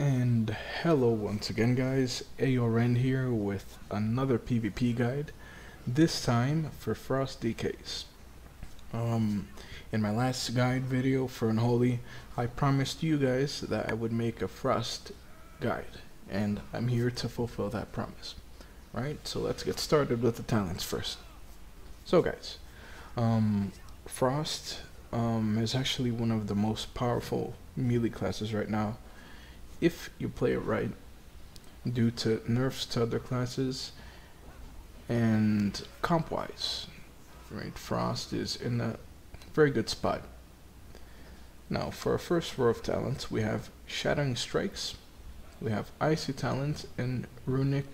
And hello once again guys, AORN here with another PvP guide, this time for Frost DKs. In my last guide video for Unholy, I promised you guys that I would make a Frost guide, and I'm here to fulfill that promise. Right, so let's get started with the talents first. So guys, Frost is actually one of the most powerful melee classes right now, if you play it right, due to nerfs to other classes and comp wise. Right, Frost is in a very good spot. Now for our first row of talents, we have Shattering Strikes, we have Icy Talents, and Runic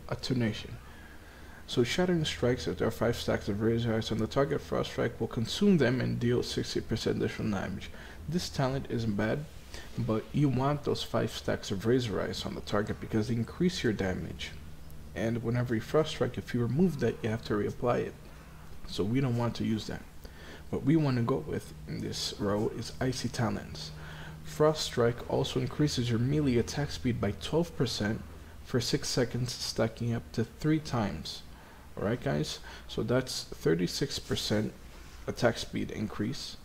Attunation. So Shattering Strikes, if there are 5 stacks of razor eyes on the target, Frost Strike will consume them and deal 60% additional damage. This talent isn't bad, but you want those 5 stacks of razor eyes on the target because they increase your damage. And whenever you Frost Strike, if you remove that, you have to reapply it. So we don't want to use that. What we want to go with in this row is Icy Talents. Frost Strike also increases your melee attack speed by 12% for 6 seconds, stacking up to 3 times. Alright guys, so that's 36% attack speed increase.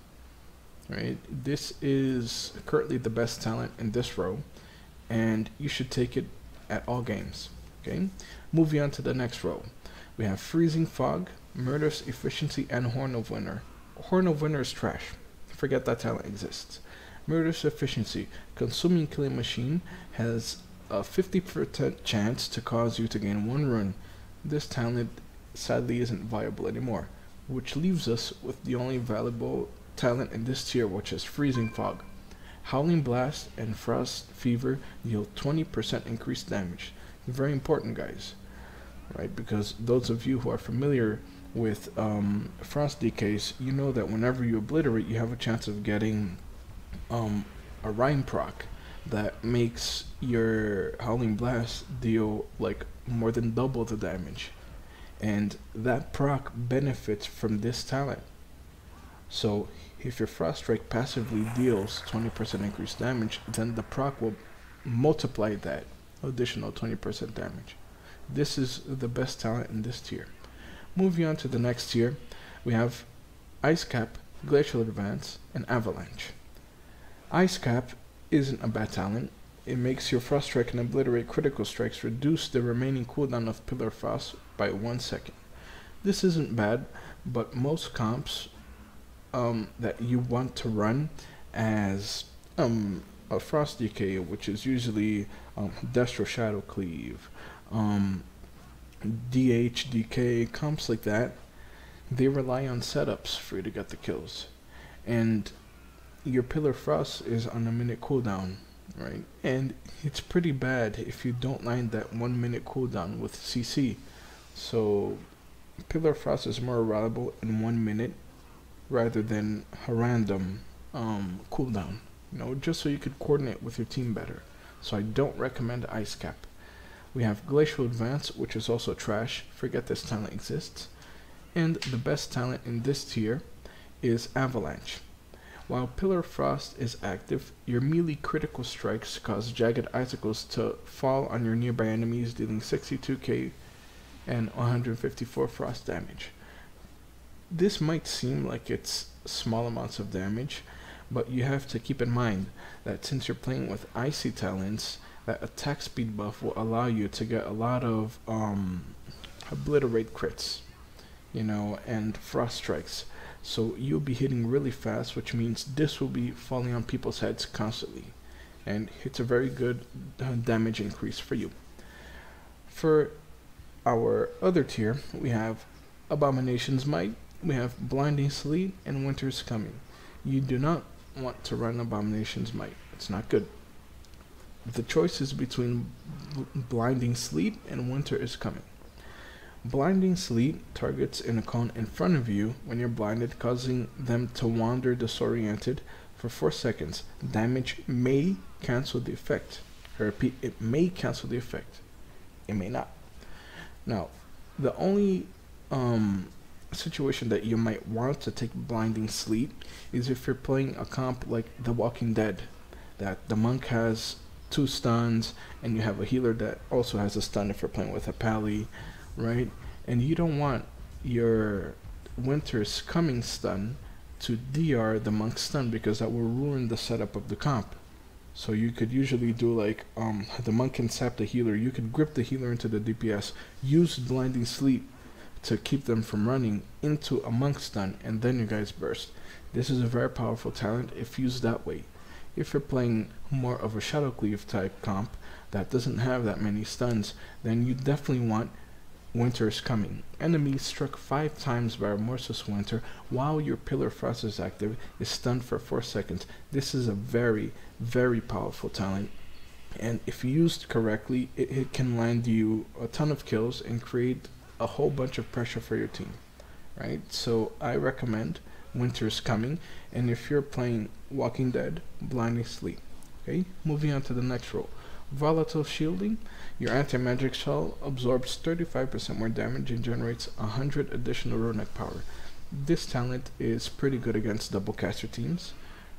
Right, this is currently the best talent in this row, and you should take it at all games. Okay, moving on to the next row, we have Freezing Fog, Murderous Efficiency, and Horn of Winter. Horn of Winter is trash. Forget that talent exists. Murderous Efficiency, consuming Killing Machine, has a 50% chance to cause you to gain 1 rune. This talent sadly isn't viable anymore, which leaves us with the only valuable talent in this tier, which is Freezing Fog. Howling Blast and Frost Fever deal 20% increased damage. Very important guys, right? Because those of you who are familiar with Frost DKs, you know that whenever you obliterate, you have a chance of getting a Rhyme proc that makes your Howling Blast deal like more than double the damage, and that proc benefits from this talent. So if your Frost Strike passively deals 20% increased damage, then the proc will multiply that additional 20% damage. This is the best talent in this tier. Moving on to the next tier, we have Icecap, Glacial Advance, and Avalanche. Icecap isn't a bad talent. It makes your Frost Strike and Obliterate critical strikes reduce the remaining cooldown of Pillar Frost by 1 second. This isn't bad, but most comps that you want to run as a Frost DK, which is usually Destro Shadow Cleave, DH DK, comps like that, they rely on setups for you to get the kills, and your Pillar Frost is on a minute cooldown, right? And it's pretty bad if you don't line that 1 minute cooldown with CC. So Pillar Frost is more reliable in 1 minute rather than a random cooldown, you know, just so you could coordinate with your team better. So I don't recommend Icecap. We have Glacial Advance, which is also trash. Forget this talent exists. And the best talent in this tier is Avalanche. While Pillar Frost is active, your melee critical strikes cause jagged icicles to fall on your nearby enemies, dealing 62k and 154 frost damage. This might seem like it's small amounts of damage, but you have to keep in mind that since you're playing with Icy Talents, that attack speed buff will allow you to get a lot of Obliterate crits, you know, and Frost Strikes. So you'll be hitting really fast, which means this will be falling on people's heads constantly, and it's a very good damage increase for you. For our other tier, we have Abominations Might, we have Blinding Sleet, and Winter's Coming. You do not want to run Abominations Might. It's not good. The choice is between Blinding Sleet and Winter is Coming. Blinding Sleet targets in a cone in front of you when you're blinded, causing them to wander disoriented for 4 seconds. Damage may cancel the effect. I repeat, it may cancel the effect. It may not. Now, the only situation that you might want to take Blinding Sleet is if you're playing a comp like The Walking Dead that the monk has 2 stuns, and you have a healer that also has a stun if you're playing with a pally, right? And you don't want your Winter's Coming stun to DR the monk's stun, because that will ruin the setup of the comp. So you could usually do like, the monk can sap the healer, you could grip the healer into the DPS, use Blinding Sleep to keep them from running into a monk stun, and then you guys burst. This is a very powerful talent if used that way. If you're playing more of a Shadow Cleave type comp that doesn't have that many stuns, then you definitely want Winter is Coming. Enemy struck 5 times by Remorseless Winter while your Pillar Frost is active is stunned for 4 seconds. This is a very, very powerful talent, and if used correctly, it can land you a ton of kills and create a whole bunch of pressure for your team, right? So I recommend Winter is Coming, and if you're playing Walking Dead, Blinding Sleep. Okay, moving on to the next role. Volatile Shielding. Your anti-magic shell absorbs 35% more damage and generates 100 additional runic power. This talent is pretty good against double caster teams,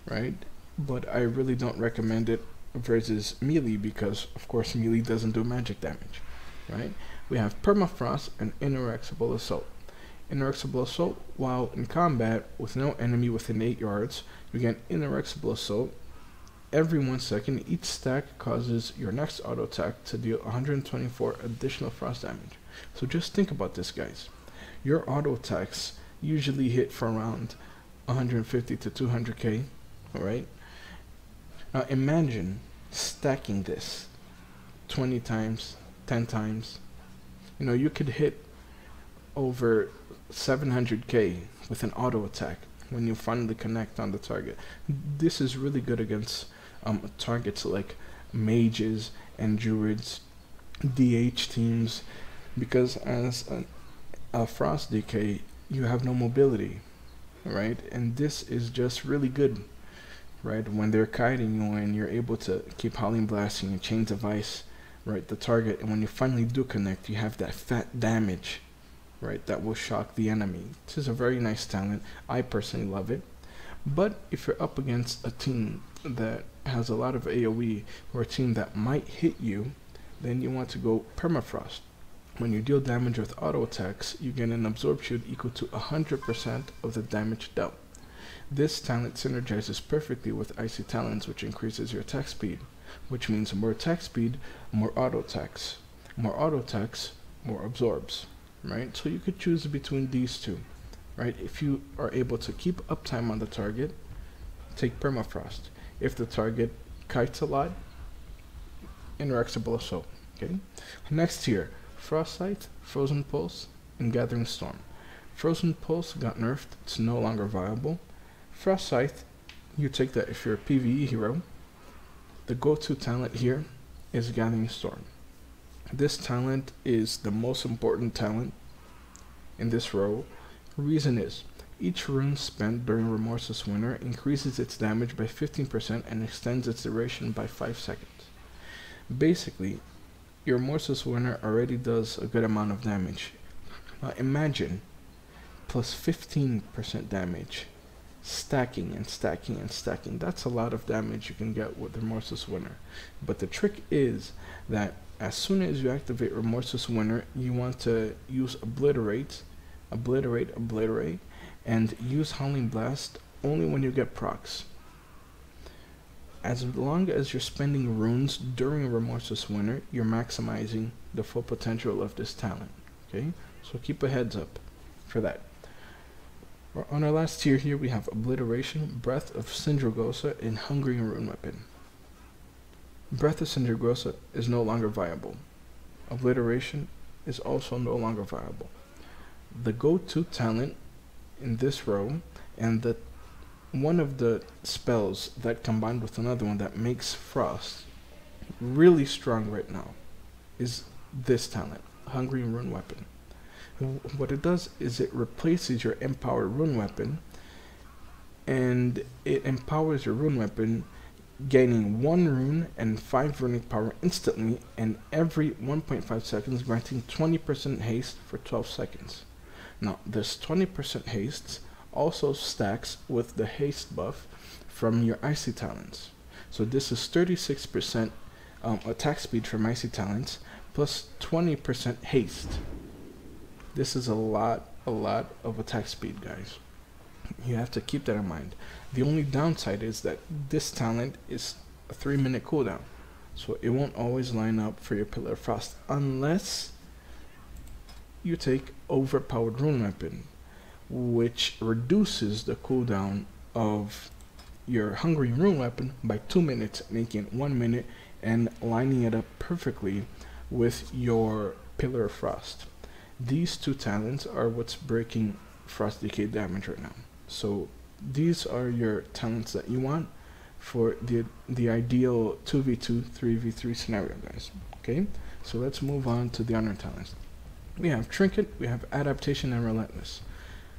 right? But I really don't recommend it versus melee, because of course melee doesn't do magic damage, right? We have Permafrost and Inerexible Assault. Inerexible Assault, while in combat with no enemy within 8 yards, you get Inerexible Assault. Every 1 second, each stack causes your next auto attack to deal 124 additional frost damage. So just think about this, guys. Your auto attacks usually hit for around 150 to 200k, alright? Now imagine stacking this 20 times, 10 times. You know, you could hit over 700k with an auto attack when you finally connect on the target. This is really good against targets like mages and druids, DH teams, because as a frost DK, you have no mobility, right? And this is just really good, right? When they're kiting you and you're able to keep Howling Blasting and Chains of Ice, right, the target, and when you finally do connect, you have that fat damage, right, that will shock the enemy. This is a very nice talent. I personally love it. But if you're up against a team that has a lot of AoE, or a team that might hit you, then you want to go Permafrost. When you deal damage with auto attacks, you get an absorb shield equal to 100% of the damage dealt. This talent synergizes perfectly with Icy Talons, which increases your attack speed, which means more attack speed, more auto attacks. More auto attacks, more absorbs, right? So you could choose between these two, right? If you are able to keep uptime on the target, take Permafrost. If the target kites a lot, Inerexible Assault, okay? Next here, Frostbite, Frozen Pulse, and Gathering Storm. Frozen Pulse got nerfed, it's no longer viable. Frostbite, you take that if you're a PvE hero. The go-to talent here is Gathering Storm. This talent is the most important talent in this row. Reason is, each rune spent during Remorseless Winter increases its damage by 15% and extends its duration by 5 seconds. Basically, your Remorseless Winter already does a good amount of damage. Now imagine plus 15% damage, stacking and stacking and stacking. That's a lot of damage you can get with Remorseless Winter. But the trick is that as soon as you activate Remorseless Winter, you want to use Obliterate, and use Howling Blast only when you get procs. As long as you're spending runes during Remorseless Winter, you're maximizing the full potential of this talent, okay? So keep a heads up for that. On our last tier here, we have Obliteration, Breath of Sindragosa, and Hungering Rune Weapon. Breath of Sindragosa is no longer viable. Obliteration is also no longer viable. The go-to talent in this row, and one of the spells that combined with another one that makes Frost really strong right now, is this talent, Hungering Rune Weapon. What it does is it replaces your empowered rune weapon, and it empowers your rune weapon, gaining 1 rune and 5 runic power instantly, and every 1.5 seconds, granting 20% haste for 12 seconds. Now, this 20% haste also stacks with the haste buff from your Icy Talons. So this is 36% attack speed from icy talents plus 20% haste. This is a lot of attack speed, guys. You have to keep that in mind. The only downside is that this talent is a 3-minute cooldown, so it won't always line up for your Pillar of Frost unless you take overpowered rune weapon, which reduces the cooldown of your hungry rune weapon by 2 minutes, making it 1 minute and lining it up perfectly with your Pillar of Frost. These two talents are what's breaking Frost Decay damage right now. So these are your talents that you want for the ideal 2v2, 3v3 scenario, guys. Okay, so let's move on to the honor talents. We have Trinket, we have Adaptation, and Relentless.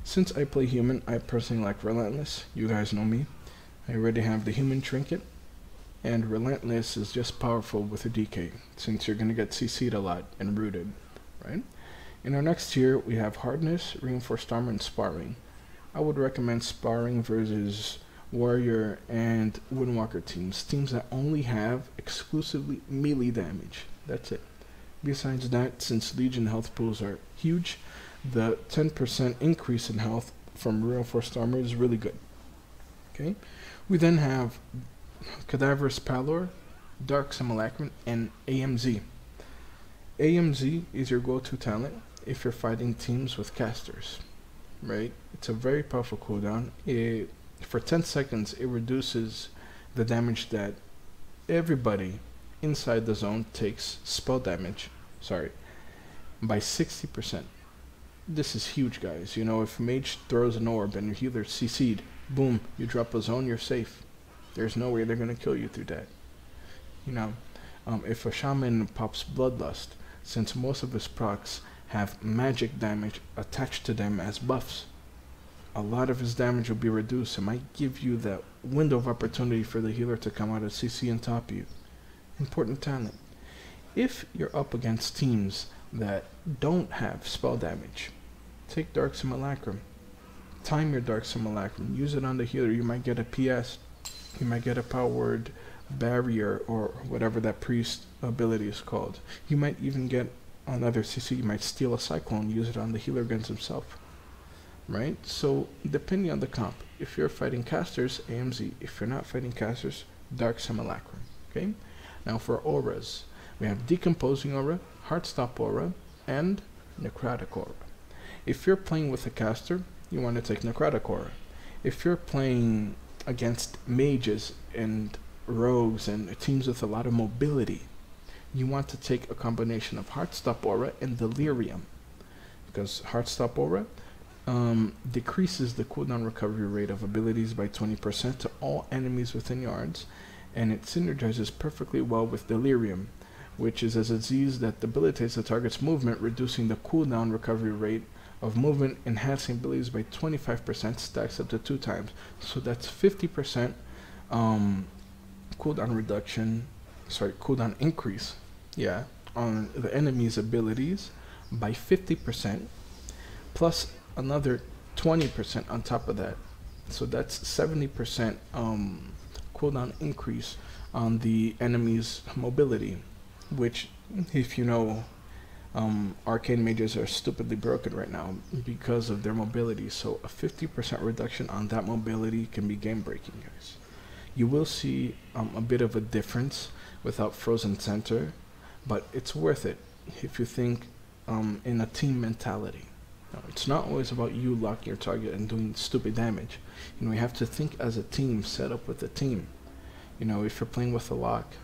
Since I play human, I personally like Relentless. You guys know me. I already have the human Trinket, and Relentless is just powerful with a DK, since you're going to get CC'd a lot and rooted, right? In our next tier, we have Hardness, Reinforced Armor, and Sparring. I would recommend Sparring versus Warrior and Windwalker teams that only have exclusively melee damage. That's it. Besides that, since Legion health pools are huge, the 10% increase in health from Reinforced Armor is really good. Okay, we then have Cadaverous Pallor, Dark Simulacrum, and AMZ. AMZ is your go-to talent if you're fighting teams with casters, right? It's a very powerful cooldown. For 10 seconds, it reduces the damage that everybody inside the zone takes spell damage, by 60%. This is huge, guys. You know, if Mage throws an orb and your healer CC'd, boom, you drop a zone, you're safe. There's no way they're going to kill you through that. You know, if a Shaman pops Bloodlust, since most of his procs have magic damage attached to them as buffs, a lot of his damage will be reduced. It might give you that window of opportunity for the healer to come out of CC and top you. Important talent. If you're up against teams that don't have spell damage, take Dark Simulacrum. Time your Dark Simulacrum. Use it on the healer. You might get a PS. You might get a powered barrier or whatever that priest ability is called. You might even get another CC. You might steal a Cyclone, use it on the healer against himself. Right? So depending on the comp, if you're fighting casters, AMZ. If you're not fighting casters, Dark Simulacrum. Okay? Now for auras, we have Decomposing Aura, Heartstop Aura, and Necrotic Aura. If you're playing with a caster, you want to take Necrotic Aura. If you're playing against mages and rogues and teams with a lot of mobility, you want to take a combination of Heartstop Aura and Delirium, because Heartstop Aura decreases the cooldown recovery rate of abilities by 20% to all enemies within yards, and it synergizes perfectly well with Delirium, which is a disease that debilitates the target's movement, reducing the cooldown recovery rate of movement, enhancing abilities by 25%, stacks up to 2 times. So that's 50% cooldown increase, on the enemy's abilities by 50%, plus another 20% on top of that. So that's 70% cooldown increase on the enemy's mobility, which, if you know, arcane mages are stupidly broken right now because of their mobility. So a 50% reduction on that mobility can be game breaking, guys. You will see a bit of a difference without Frozen Center, but it's worth it if you think in a team mentality. Now, it's not always about you locking your target and doing stupid damage. You know, you have to think as a team, set up with a team. You know, if you're playing with a lock,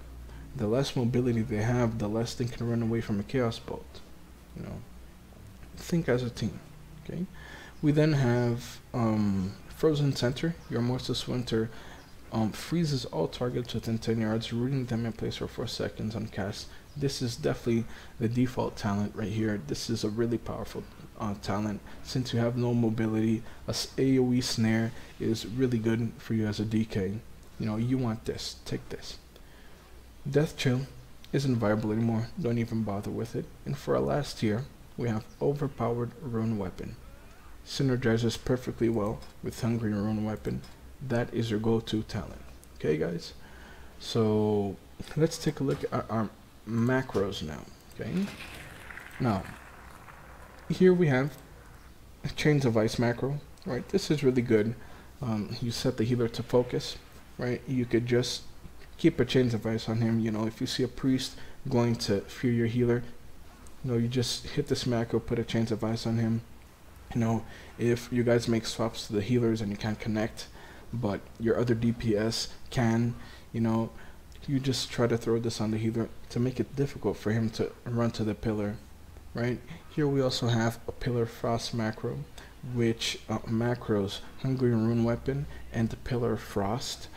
the less mobility they have, the less they can run away from a Chaos Bolt. You know, think as a team. Okay. We then have Frozen Center. Your Mortis Winter freezes all targets within 10 yards, rooting them in place for 4 seconds on cast. This is definitely the default talent right here. This is a really powerful talent. Since you have no mobility, a AoE snare is really good for you as a DK. You know, you want this. Take this. Death Chill isn't viable anymore. Don't even bother with it. And for our last tier, we have Overpowered Rune Weapon. Synergizes perfectly well with Hungry Rune Weapon. That is your go-to talent. Okay, guys? So let's take a look at our macros now. Okay. Now, here we have Chains of Ice macro. Right. This is really good. You set the healer to focus. Right. You could just keep a Chains of Ice on him. You know, if you see a priest going to fear your healer, you know, you just hit this macro, put a Chains of Ice on him. You know, if you guys make swaps to the healers and you can't connect, but your other DPS can, you know, you just try to throw this on the healer to make it difficult for him to run to the pillar, right? Here we also have a Pillar Frost macro, which macros Hungry Rune Weapon and the Pillar Frost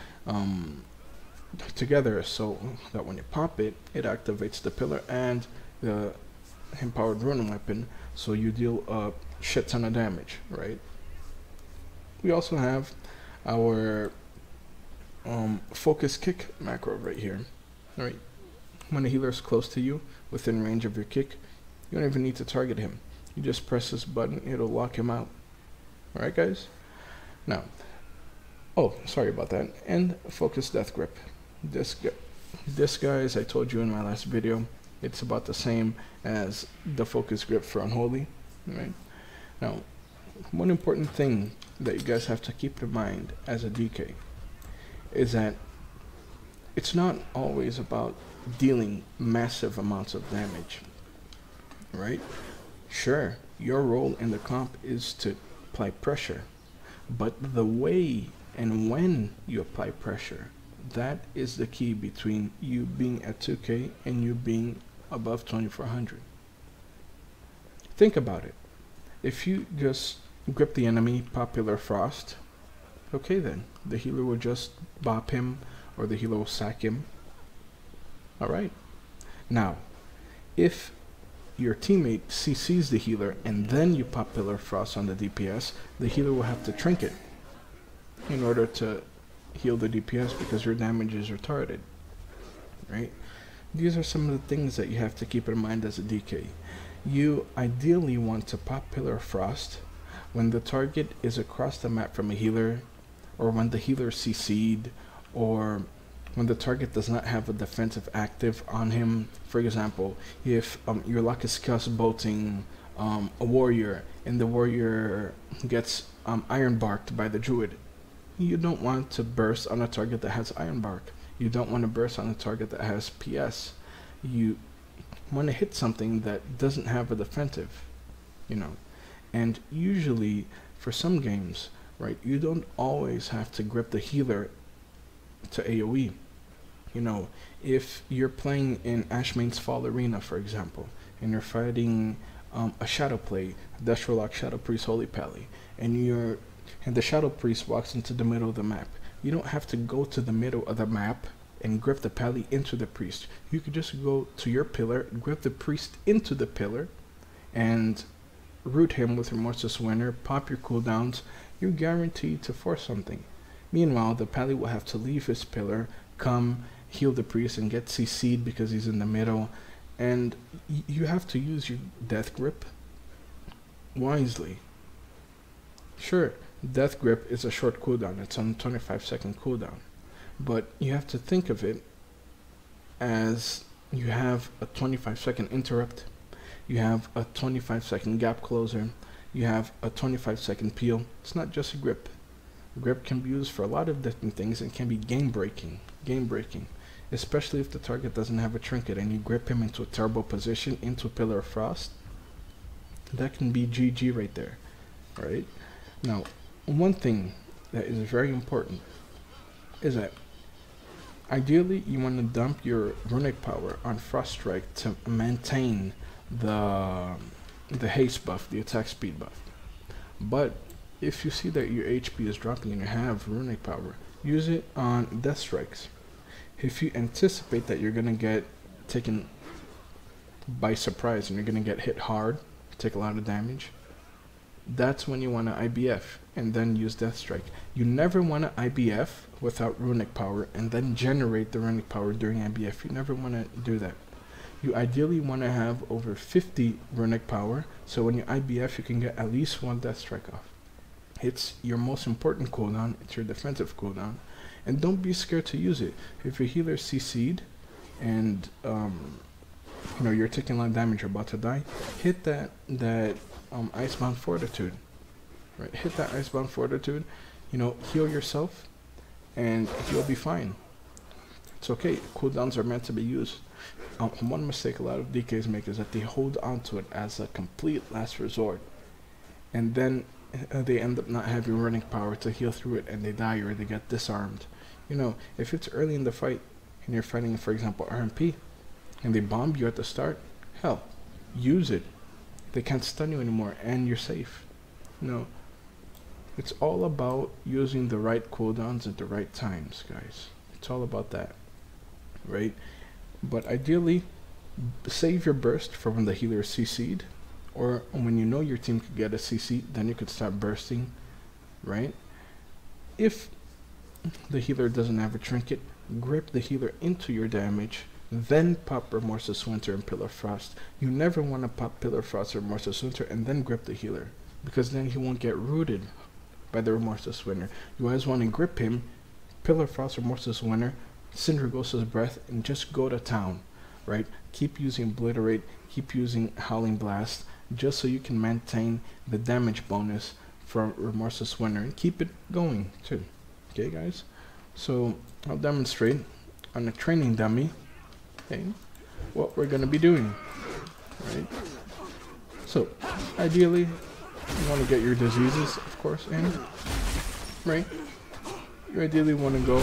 together, so that when you pop it, it activates the pillar and the empowered Rune Weapon, so you deal a shit ton of damage, right? We also have our Focus Kick macro right here. Alright, when the healer is close to you, within range of your kick, you don't even need to target him. You just press this button, it'll lock him out. Alright guys? Now, oh, sorry about that. And Focus Death Grip. This guy, as I told you in my last video, it's about the same as the Focus Grip for Unholy. Right? Now, one important thing that you guys have to keep in mind as a DK is that it's not always about dealing massive amounts of damage, right? Sure, your role in the comp is to apply pressure, but the way and when you apply pressure, that is the key between you being at 2k and you being above 2400. Think about it. If you just grip the enemy, pop Pillar Frost, okay then, the healer will just bop him or the healer will sack him. Alright. Now, if your teammate CCs the healer and then you pop Pillar Frost on the DPS, the healer will have to trinket in order to heal the DPS because your damage is retarded. Right? These are some of the things that you have to keep in mind as a DK. You ideally want to pop Pillar Frost when the target is across the map from a healer, or when the healer CC'd, or when the target does not have a defensive active on him. For example, if your Locust Cuss bolting a warrior and the warrior gets iron barked by the druid, you don't want to burst on a target that has iron bark. You don't want to burst on a target that has PS. You want to hit something that doesn't have a defensive, you know. And usually for some games, right, you don't always have to grip the healer to AoE. You know, if you're playing in Ashmane's Fall Arena, for example, and you're fighting a Shadow Play, Destrolock, Shadow Priest, Holy Pally, and the Shadow Priest walks into the middle of the map, you don't have to go to the middle of the map and grip the Pally into the Priest. You could just go to your pillar, grip the Priest into the pillar, and root him with Remorseless Winter, pop your cooldowns. You're guaranteed to force something. Meanwhile, the Pally will have to leave his pillar, come, heal the Priest, and get CC'd because he's in the middle. And you have to use your Death Grip wisely. Sure, Death Grip is a short cooldown. It's on 25-second cooldown. But you have to think of it as you have a 25-second interrupt, you have a 25-second gap closer, you have a 25-second peel. It's not just a grip. Grip can be used for a lot of different things and can be game breaking, especially if the target doesn't have a trinket and you grip him into a terrible position, into a Pillar of Frost. That can be GG right there, right? Now, one thing that is very important is that ideally you want to dump your runic power on Frost Strike to maintain the haste buff, the attack speed buff. But if you see that your HP is dropping and you have runic power, use it on Death Strikes. If you anticipate that you're going to get taken by surprise and you're going to get hit hard, take a lot of damage, that's when you want to IBF and then use Death Strike. You never want to IBF without runic power and then generate the runic power during IBF. You never want to do that. You ideally want to have over 50 runic power, so when you IBF you can get at least one Death Strike off. It's your most important cooldown, it's your defensive cooldown, And don't be scared to use it. If your healer CC'd and you know, you're taking a lot of damage, you're about to die, hit that Icebound Fortitude. Right? Hit that Icebound Fortitude, you know, heal yourself, and you'll be fine. It's okay. Cooldowns are meant to be used. One mistake a lot of DKs make is that they hold on to it as a complete last resort, and then they end up not having runic power to heal through it, and they die or they get disarmed. You know, if it's early in the fight and you're fighting, for example, RMP, and they bomb you at the start, hell, use it. They can't stun you anymore, and you're safe. You know, it's all about using the right cooldowns at the right times, guys. It's all about that, right? But ideally, save your burst for when the healer is CC'd, or when you know your team could get a CC, then you could start bursting, right? If the healer doesn't have a trinket, grip the healer into your damage, then pop Remorseless Winter and Pillar Frost. You never want to pop Pillar Frost or Remorseless Winter and then grip the healer, because then he won't get rooted by the Remorseless Winter. You always want to grip him, Pillar Frost, Remorseless Winter, Cindergosa's Breath, and just go to town, right? Keep using Obliterate, keep using Howling Blast, just so you can maintain the damage bonus from Remorseless Winter, and keep it going too. Okay, guys? So I'll demonstrate on a training dummy, okay, what we're gonna be doing, right? So ideally, you want to get your diseases, of course, in, right? You ideally want to go,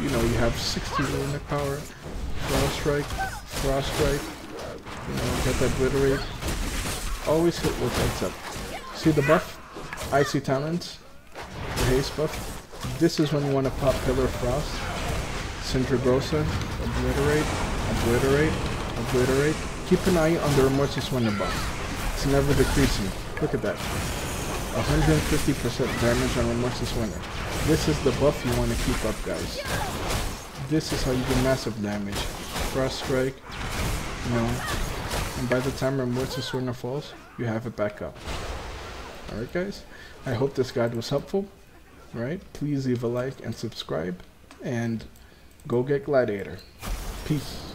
you know, you have 60 runic power, Frost Strike, you know, get that Obliterate. Always hit with lights up. See the buff? Icy Talents, the haste buff. This is when you want to pop Pillar Frost, Cindergosa, Obliterate. Keep an eye on the Remorseless Winter buff. It's never decreasing. Look at that. 150% damage on Remorseless Winter. This is the buff you want to keep up, guys. This is how you do massive damage. Frost Strike, you know, and by the time Remorseless Winter falls, you have it back up. Alright, guys? I hope this guide was helpful. Right? Please leave a like and subscribe, and go get Gladiator. Peace.